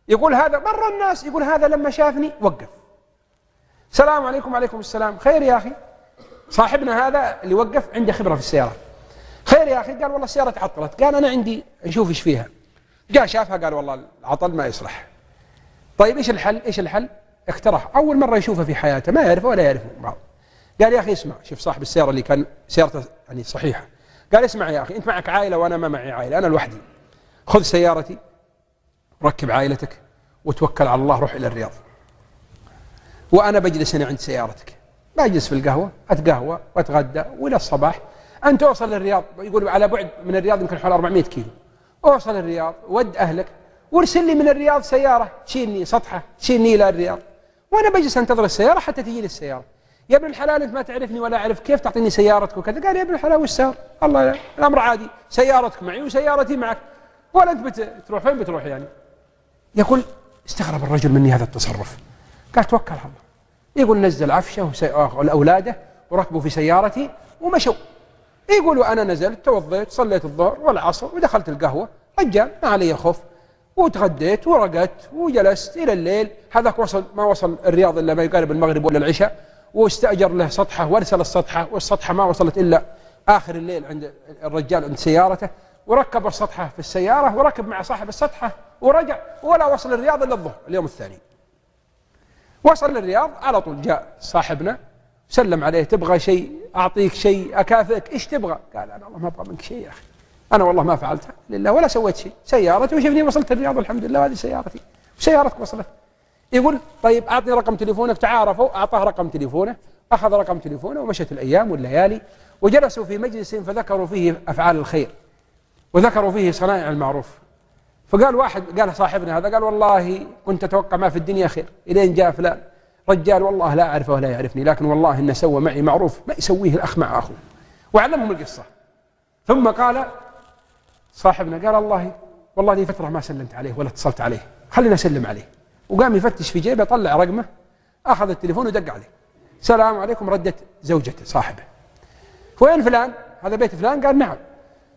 يقول هذا برا الناس، يقول هذا لما شافني وقف، السلام عليكم. وعليكم السلام. خير يا أخي. صاحبنا هذا اللي وقف عنده خبرة في السيارة. خير يا أخي. قال والله السيارة تعطلت. قال أنا عندي نشوف إيش فيها. جاء شافها قال والله العطل ما يصلح. طيب إيش الحل؟ إيش الحل؟ اقترح. أول مرة يشوفها في حياته، ما يعرفه ولا يعرفه بعض. قال يا أخي اسمع، شوف صاحب السيارة اللي كان سيارته يعني صحيحة، قال اسمع يا أخي، أنت معك عائلة وأنا ما معي عائلة، أنا لوحدي. خذ سيارتي ركب عائلتك وتوكل على الله، روح إلى الرياض، وأنا بجلس هنا عند سيارتك، بجلس في القهوة أتقهوى وأتغدى وإلى الصباح. أنت توصل للرياض، يقول على بعد من الرياض يمكن حوالي 400 كيلو. أوصل الرياض ود أهلك وارسل لي من الرياض سيارة تشيلني سطحة تشيلني إلى الرياض، وأنا بجلس أنتظر السيارة حتى تجيني السيارة. يا ابن الحلال أنت ما تعرفني ولا أعرف، كيف تعطيني سيارتك وكذا؟ قال يا ابن الحلال وش صار؟ الله الأمر عادي، سيارتك معي وسيارتي معك، ولا أنت بتروح فين بتروح يعني؟ يقول استغرب الرجل مني هذا التصرف. قال توكل على الله. يقول نزل عفشه وأولاده وركبوا في سيارتي ومشوا. يقولوا أنا نزلت توضيت صليت الظهر والعصر ودخلت القهوة، رجال ما علي خوف، وتغديت ورقدت وجلست إلى الليل. هذاك وصل ما وصل الرياض إلا ما يقارب المغرب ولا العشاء، واستأجر له سطحة وارسل السطحة، والسطحة ما وصلت إلا آخر الليل عند الرجال عند سيارته، وركب السطحة في السيارة وركب مع صاحب السطحة ورجع، ولا وصل الرياض إلا الظهر اليوم الثاني. وصل الرياض على طول جاء صاحبنا سلم عليه، تبغى شيء أعطيك شيء أكافئك، إيش تبغى؟ قال أنا والله ما أبغى منك شيء يا أخي، أنا والله ما فعلتها لله ولا سويت شيء، سيارتي وشفني وصلت الرياض والحمد لله، وهذه سيارتي وسيارتك وصلت. يقول طيب أعطني رقم تليفونك. تعارفوا، أعطاه رقم تليفونه، أخذ رقم تليفونه، ومشت الأيام والليالي، وجلسوا في مجلس فذكروا فيه أفعال الخير وذكروا فيه صنائع المعروف. فقال واحد، قال صاحبنا هذا، قال والله كنت أتوقع ما في الدنيا خير، إلين جاء فلان رجال والله لا أعرفه ولا يعرفني، لكن والله إنه سوى معي معروف ما يسويه الأخ مع أخوه، وعلمهم القصة. ثم قال صاحبنا، قال والله لي فترة ما سلمت عليه ولا اتصلت عليه، خلينا أسلم عليه. وقام يفتش في جيبه، طلع رقمه، أخذ التليفون ودق عليه، السلام عليكم. ردت زوجته صاحبه، وين فلان؟ هذا بيت فلان؟ قال نعم.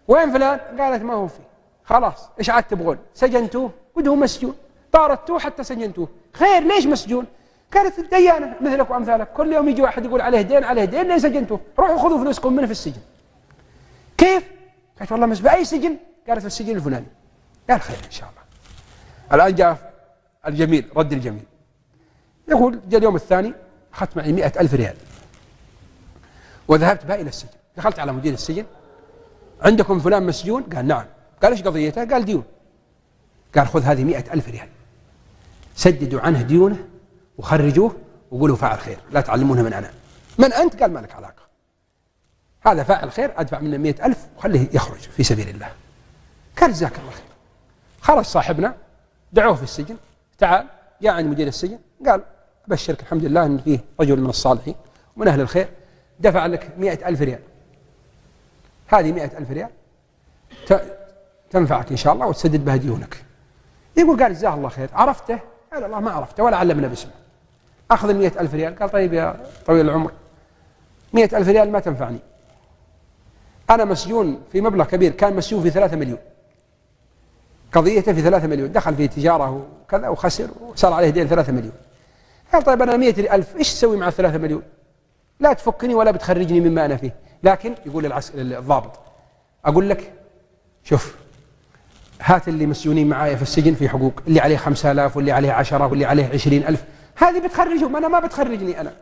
وين فلان؟ قالت ما هو فيه. خلاص إيش عاد تبغون؟ سجنتوه وده مسجون، طاردتوه حتى سجنتوه. خير ليش مسجون؟ قالت ديانة مثلك وأمثالك، كل يوم يجي واحد يقول عليه دين عليه دين، ليه سجنتوه؟ روحوا خذوا فلوسكم منه في السجن. كيف؟ قالت والله في أي سجن؟ قالت في السجن الفلاني. قال خير إن شاء الله. الآن جاء الجميل، رد الجميل. يقول جاء اليوم الثاني أخذت معي 100,000 ريال وذهبت بها إلى السجن. دخلت على مدير السجن، عندكم فلان مسجون؟ قال نعم. قال إيش قضيته؟ قال ديون. قال خذ هذه 100,000 ريال، سددوا عنه ديونه وخرجوه وقولوا فاعل خير، لا تعلمونه من أنا. من أنت؟ قال ما لك علاقة، هذا فاعل خير أدفع منه 100,000 وخليه يخرج في سبيل الله. قال جزاك الله خير. خرج صاحبنا، دعوه في السجن، تعال. جاء عند مدير السجن قال أبشرك الحمد لله أن فيه رجل من الصالحين ومن أهل الخير دفع لك 100,000 ريال، هذه 100,000 ريال تنفعك إن شاء الله وتسدد بها ديونك. يقول قال جزاه الله خير. عرفته؟ قال الله ما عرفته ولا علمنا باسمه. أخذ 100,000 ريال. قال طيب يا طويل العمر، 100,000 ريال ما تنفعني، أنا مسجون في مبلغ كبير، كان مسجون في 3 مليون، قضيته في 3 مليون، دخل في تجارة وكذا وخسر وصار عليه دين 3 مليون. قال طيب أنا 100,000 إيش تسوي مع 3 مليون؟ لا تفكني ولا بتخرجني مما أنا فيه. لكن يقول الضابط أقول لك شوف، هات اللي مسجونين معايا في السجن في حقوق، اللي عليه 5,000 واللي عليه 10 واللي عليه 20,000، هذه بتخرجهم، أنا ما بتخرجني أنا.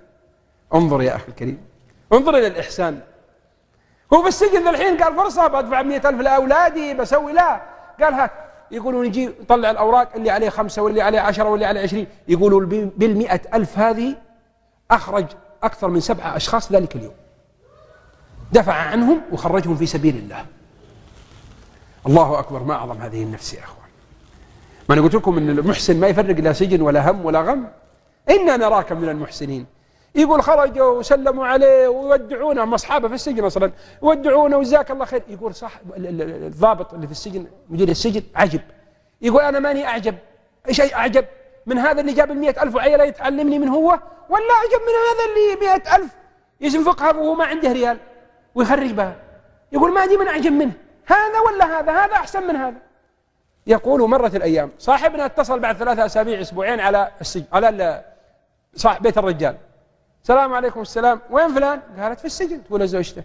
انظر يا أخي الكريم، انظر إلى الإحسان. هو في السجن ذا الحين قال فرصة بدفع 100,000 لأولادي بسوي، لا قال هات. يقولون يجي طلع الأوراق، اللي عليه 5 واللي عليه 10 واللي عليه 20، يقولوا بال100,000 هذه أخرج أكثر من 7 أشخاص ذلك اليوم، دفع عنهم وخرجهم في سبيل الله. الله أكبر، ما أعظم هذه النفس يا أخوان. ما أنا قلت لكم أن المحسن ما يفرق لا سجن ولا هم ولا غم. إنا نراك من المحسنين. يقول خرجوا وسلموا عليه ويودعونه، هم أصحابه في السجن أصلا يودعونه وجزاك الله خير. يقول صح الضابط اللي في السجن مدير السجن عجب، يقول أنا ماني أعجب. إيش أعجب من هذا اللي جاب 100,000 وعيله يتعلمني من هو، ولا أعجب من هذا اللي 100,000 ينفقها وهو ما عنده ريال ويخرج بها؟ يقول ما دي من أعجب منه، هذا ولا هذا؟ هذا أحسن من هذا. يقول مرت الأيام، صاحبنا اتصل بعد 3 أسابيع أسبوعين على السجن، على صاحب بيت الرجال. السلام عليكم السلام، وين فلان؟ قالت في السجن. تقول زوجته.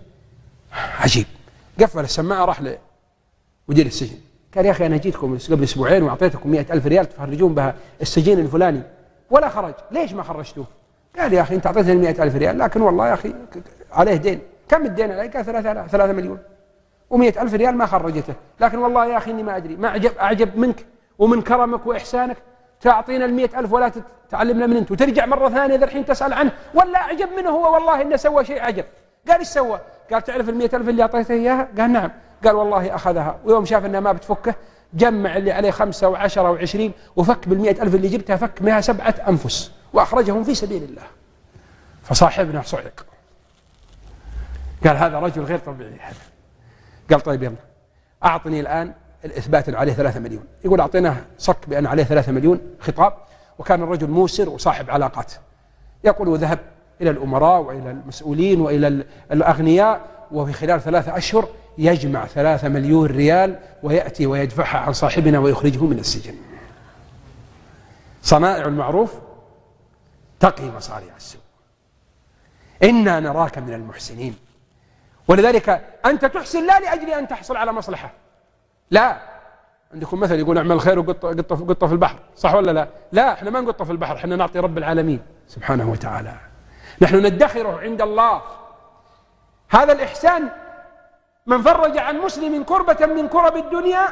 عجيب. قفل السماعة راح لمدير السجن، قال يا أخي أنا جيتكم قبل أسبوعين وأعطيتكم 100,000 ريال تفرجون بها السجين الفلاني ولا خرج، ليش ما خرجتوه؟ قال يا أخي أنت أعطيتني 100,000 ريال، لكن والله يا أخي عليه دين. كم الدين عليه؟ قال 3 مليون، و100,000 ريال ما خرجته، لكن والله يا أخي إني ما أدري، ما أعجب منك ومن كرمك وإحسانك تعطينا 100,000 ولا تعلمنا من أنت، وترجع مرة ثانية ذا الحين تسأل عنه، ولا أعجب منه هو والله إنه سوى شيء عجب. قال إيش سوى؟ قال تعرف 100,000 اللي أعطيته إياها؟ قال نعم. قال والله أخذها، ويوم شاف أنها ما بتفكه جمع اللي عليه 5 و10 و20 وفك بال100,000 اللي جبتها، فك منها 7 أنفس وأخرجهم في سبيل الله. فصاحبنا صعق، قال هذا رجل غير طبيعي هذا. قال طيب يلا أعطني الآن الإثبات أن عليه 3 مليون. يقول أعطيناه صك بأن عليه 3 مليون خطاب، وكان الرجل موسر وصاحب علاقات. يقول وذهب إلى الأمراء وإلى المسؤولين وإلى الأغنياء، وفي خلال 3 أشهر يجمع 3 مليون ريال ويأتي ويدفعها عن صاحبنا ويخرجه من السجن. صنائع المعروف تقي مصارع السوء. إنا نراك من المحسنين. ولذلك أنت تحسن لا لأجل أن تحصل على مصلحة، لا. عندكم مثل يقول اعمل خير وقطة في البحر، صح ولا لا؟ لا، احنا ما نقطه في البحر، احنا نعطي رب العالمين سبحانه وتعالى، نحن ندخره عند الله. هذا الإحسان من فرج عن مسلم كربة من كرب الدنيا